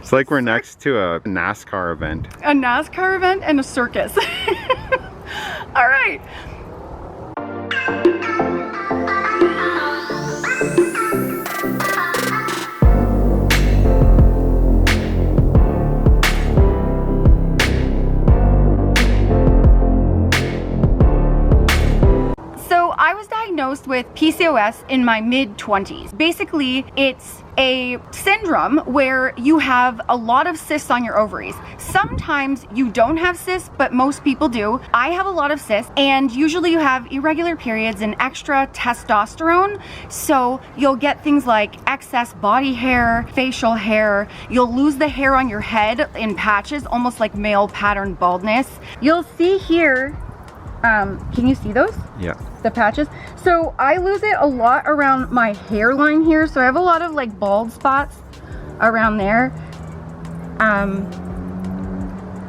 It's like we're next to a NASCAR event. A NASCAR event and a circus. All right. I was diagnosed with PCOS in my mid-20s. Basically, it's a syndrome where you have a lot of cysts on your ovaries. Sometimes you don't have cysts, but most people do. I have a lot of cysts, and usually you have irregular periods and extra testosterone. So you'll get things like excess body hair, facial hair. You'll lose the hair on your head in patches, almost like male pattern baldness. You'll see here, can you see those? Yeah. The patches. So I lose it a lot around my hairline here. So I have a lot of like bald spots around there.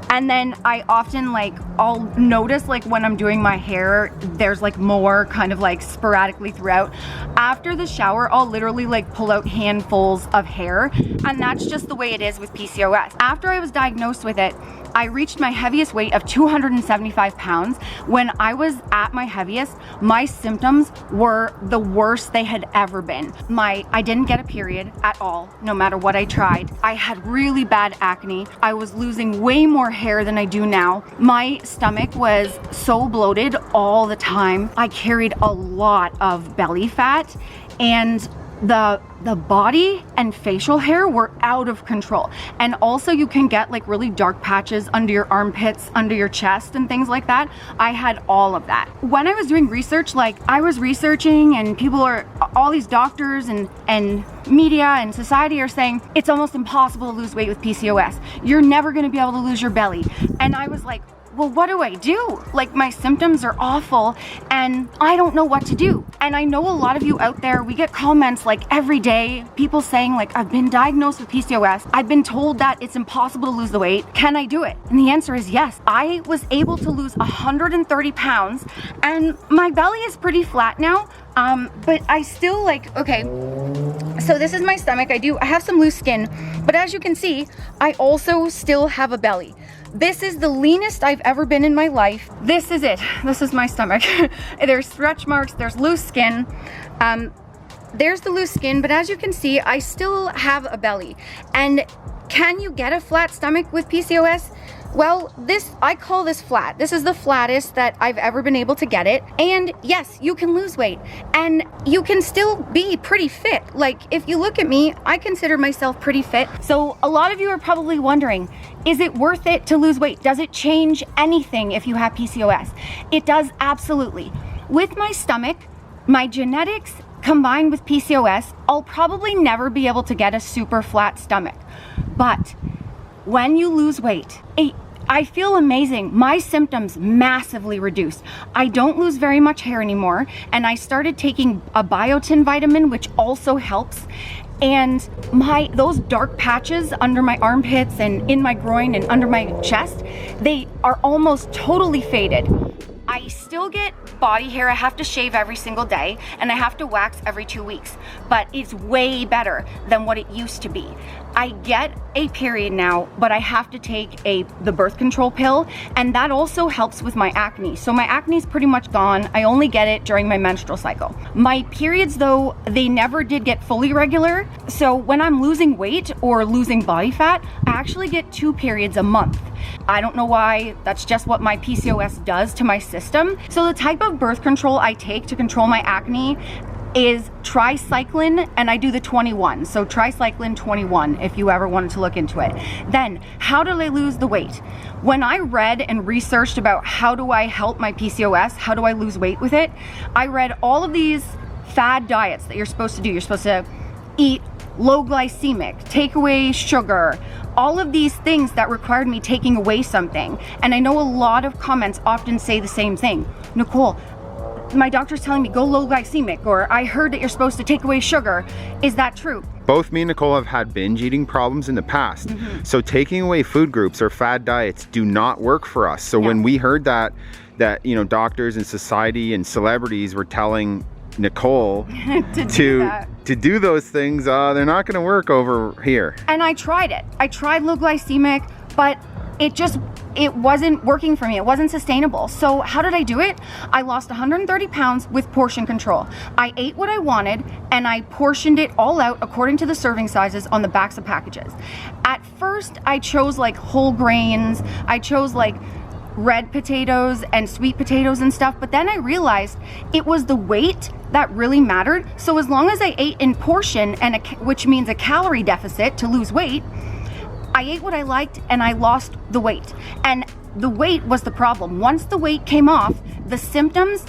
And then I often I'll notice when I'm doing my hair, there's more kind of sporadically throughout. After the shower, I'll literally pull out handfuls of hair, and that's just the way it is with PCOS. After I was diagnosed with it, I reached my heaviest weight of 275 pounds. When I was at my heaviest, my symptoms were the worst they had ever been. I didn't get a period at all, no matter what I tried. I had really bad acne. I was losing way more hair than I do now. My stomach was so bloated all the time. I carried a lot of belly fat, and the body and facial hair were out of control. And also you can get really dark patches under your armpits, under your chest, and things like that. I had all of that. When I was doing research, I was researching, and all these doctors and media and society are saying it's almost impossible to lose weight with PCOS. You're never gonna be able to lose your belly. And I was like, well, what do I do? My symptoms are awful and I don't know what to do. And I know a lot of you out there, we get comments every day, people saying I've been diagnosed with PCOS. I've been told that it's impossible to lose the weight. Can I do it? And the answer is yes. I was able to lose 130 pounds and my belly is pretty flat now. But I still okay, so this is my stomach. I have some loose skin, but as you can see, I also still have a belly. This is the leanest I've ever been in my life. This is it. This is my stomach. There's stretch marks, there's loose skin. There's the loose skin, but as you can see, I still have a belly. And can you get a flat stomach with PCOS? Well, I call this flat. This is the flattest that I've ever been able to get it. And yes, you can lose weight and you can still be pretty fit. If you look at me, I consider myself pretty fit. So a lot of you are probably wondering, is it worth it to lose weight? Does it change anything if you have PCOS? It does, absolutely. With my stomach, my genetics combined with PCOS, I'll probably never be able to get a super flat stomach. But when you lose weight, I feel amazing. My symptoms massively reduced. I don't lose very much hair anymore, and I started taking a biotin vitamin, which also helps. And those dark patches under my armpits and in my groin and under my chest, they are almost totally faded. I still get body hair. I have to shave every single day and I have to wax every 2 weeks, but it's way better than what it used to be. I get a period now, but I have to take the birth control pill, and that also helps with my acne. So my acne is pretty much gone. I only get it during my menstrual cycle. My periods, though, they never did get fully regular. So when I'm losing weight or losing body fat, I actually get 2 periods a month. I don't know why. That's just what my PCOS does to my system. So the type of birth control I take to control my acne is tricycline, and I do the 21. So tricycline 21, if you ever wanted to look into it. Then, how do I lose the weight? When I read and researched about how do I help my PCOS, how do I lose weight with it, I read all of these fad diets that you're supposed to do. You're supposed to eat low glycemic, take away sugar, all of these things that required me taking away something. And I know a lot of comments often say the same thing. Nicole, my doctor's telling me go low glycemic, or I heard that you're supposed to take away sugar. Is that true? Both me and Nicole have had binge eating problems in the past. So taking away food groups or fad diets do not work for us. So when we heard that doctors and society and celebrities were telling Nicole to do those things, they're not going to work over here. And I tried it. I tried low glycemic, but it wasn't working for me. It wasn't sustainable. So how did I do it? I lost 130 pounds with portion control. I ate what I wanted and I portioned it all out according to the serving sizes on the backs of packages. At first, I chose like whole grains. I chose like red potatoes and sweet potatoes and stuff, but then I realized it was the weight that really mattered. So as long as I ate in portion, which means a calorie deficit to lose weight, I ate what I liked and I lost the weight. And the weight was the problem. Once the weight came off, the symptoms,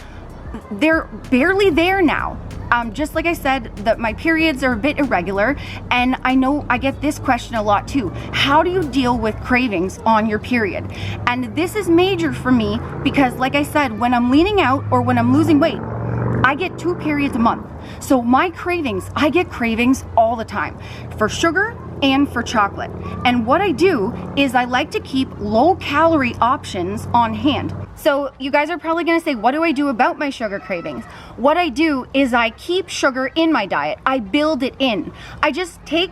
they're barely there now. Just like I said, that my periods are a bit irregular, and I know I get this question a lot too. How do you deal with cravings on your period? And this is major for me because, like I said, when I'm leaning out or when I'm losing weight, I get 2 periods a month. So my cravings, I get cravings all the time for sugar and for chocolate. And what I do is I like to keep low calorie options on hand. So you guys are probably gonna say, what do I do about my sugar cravings? What I do is I keep sugar in my diet. I build it in. I just take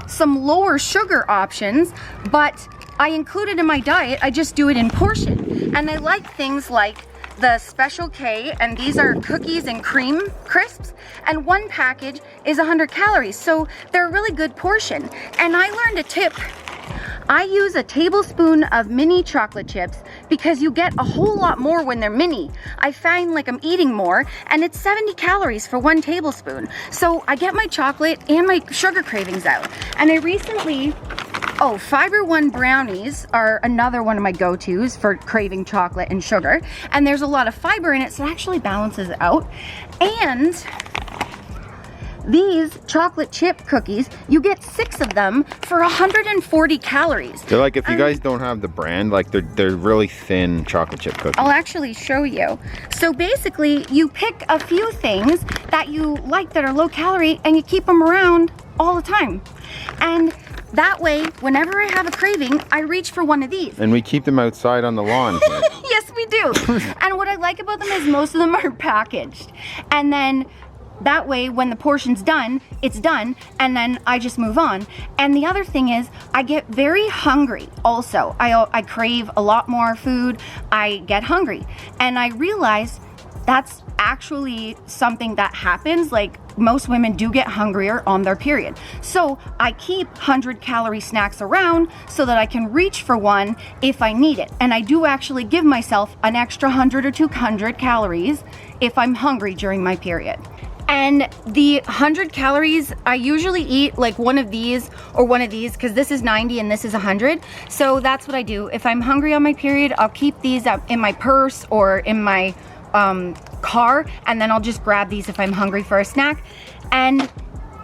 some lower sugar options, but I include it in my diet. I just do it in portion. And I like things like the Special K, and these are cookies and cream crisps, and one package is 100 calories, so they're a really good portion. And I learned a tip. I use a tablespoon of mini chocolate chips because you get a whole lot more when they're mini. I find like I'm eating more, and it's 70 calories for 1 tablespoon. So I get my chocolate and my sugar cravings out. And I recently, Fiber One brownies are another one of my go-tos for craving chocolate and sugar. And there's a lot of fiber in it, so it actually balances it out. And these chocolate chip cookies, you get 6 of them for 140 calories. They're like, if you guys don't have the brand, like they're really thin chocolate chip cookies. I'll actually show you. So basically, you pick a few things that you like that are low calorie and you keep them around all the time. And that way, whenever I have a craving, I reach for one of these. And we keep them outside on the lawn. Yes, we do. And what I like about them is most of them are packaged. And then that way, when the portion's done, it's done, and then I just move on. And the other thing is, I get very hungry also. I crave a lot more food. I get hungry. And I realized that's actually something that happens. Like, most women do get hungrier on their period. So I keep 100-calorie snacks around so that I can reach for one if I need it. And I do actually give myself an extra 100 or 200 calories if I'm hungry during my period. And the 100 calories, I usually eat like one of these or one of these, because this is 90 and this is 100. So that's what I do. If I'm hungry on my period, I'll keep these up in my purse or in my car, and then I'll just grab these if I'm hungry for a snack. And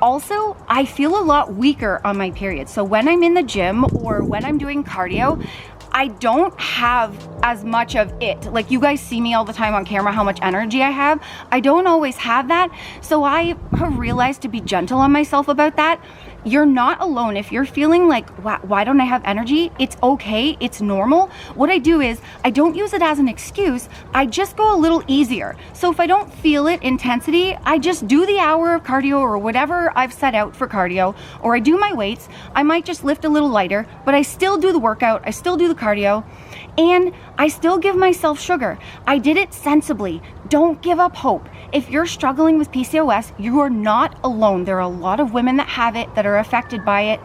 also, I feel a lot weaker on my period. So when I'm in the gym or when I'm doing cardio, I don't have as much of it. Like, you guys see me all the time on camera, how much energy I have. I don't always have that. So I have realized to be gentle on myself about that. You're not alone. If you're feeling like, why don't I have energy? It's okay. It's normal. What I do is I don't use it as an excuse. I just go a little easier. So if I don't feel it intensity, I just do the hour of cardio or whatever I've set out for cardio, or I do my weights. I might just lift a little lighter, but I still do the workout. I still do the cardio, and I still give myself sugar. I did it sensibly. Don't give up hope. If you're struggling with PCOS, you are not alone. There are a lot of women that have it, that are affected by it.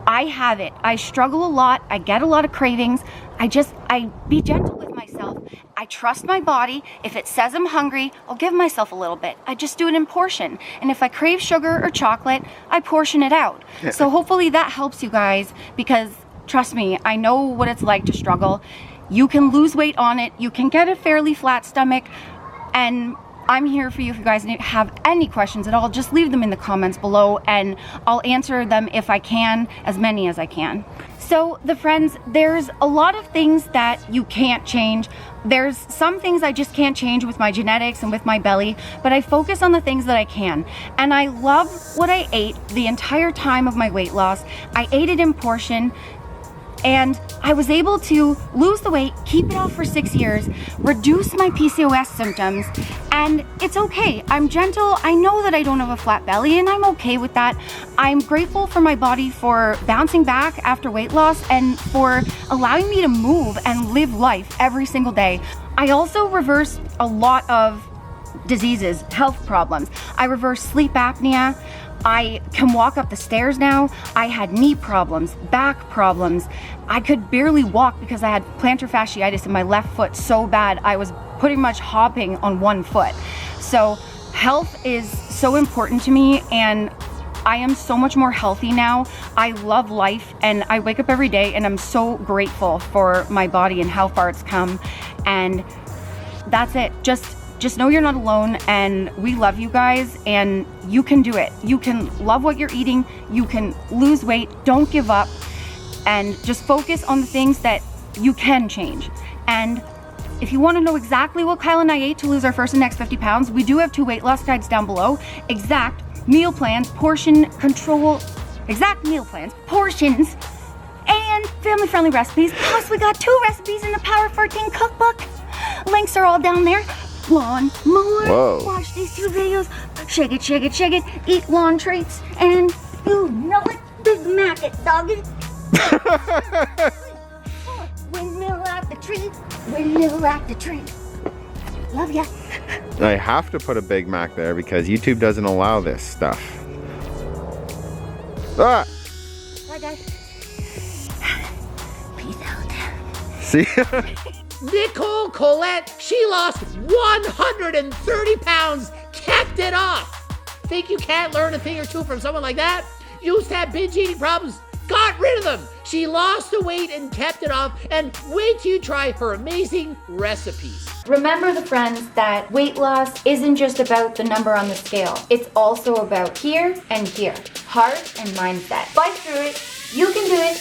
I have it. I struggle a lot. I get a lot of cravings. I be gentle with myself. I trust my body. If it says I'm hungry, I'll give myself a little bit. I just do it in portion. And if I crave sugar or chocolate, I portion it out. So hopefully that helps you guys, because trust me, I know what it's like to struggle. You can lose weight on it. You can get a fairly flat stomach. And I'm here for you. If you guys have any questions at all, just leave them in the comments below and I'll answer them if I can, as many as I can. So the friends, there's a lot of things that you can't change. There's some things I just can't change with my genetics and with my belly, but I focus on the things that I can. And I love what I ate the entire time of my weight loss. I ate it in portion. And I was able to lose the weight, keep it off for 6 years, reduce my PCOS symptoms, and it's okay. I'm gentle. I know that I don't have a flat belly, and I'm okay with that. I'm grateful for my body for bouncing back after weight loss and for allowing me to move and live life every single day. I also reversed a lot of diseases, health problems. I reversed sleep apnea. I can walk up the stairs now. I had knee problems, back problems. I could barely walk because I had plantar fasciitis in my left foot so bad I was pretty much hopping on one foot. So health is so important to me, and I am so much more healthy now. I love life, and I wake up every day and I'm so grateful for my body and how far it's come. And that's it. Just know you're not alone, and we love you guys, and you can do it. You can love what you're eating, you can lose weight, don't give up, and just focus on the things that you can change. And if you want to know exactly what Kyle and I ate to lose our first and next 50 pounds, we do have 2 weight loss guides down below. Exact meal plans, portion control, exact meal plans, portions, and family-friendly recipes. Plus, we got 2 recipes in the Power 14 cookbook. Links are all down there. Lawn mower. Whoa. Watch these 2 videos. Shake it, shake it, shake it. Eat lawn treats, and you know it. Big Mac it, doggy. Windmill at the tree. Windmill at the tree. Love ya. I have to put a Big Mac there because YouTube doesn't allow this stuff. Ah! Bye, guys. Peace out. See? Nicole Collet, she lost 130 pounds, kept it off. Think you can't learn a thing or two from someone like that? Used to have binge eating problems, got rid of them. She lost the weight and kept it off, and wait till you try her amazing recipes. Remember, the friends, that weight loss isn't just about the number on the scale. It's also about here and here. Heart and mindset. Fight through it. You can do it.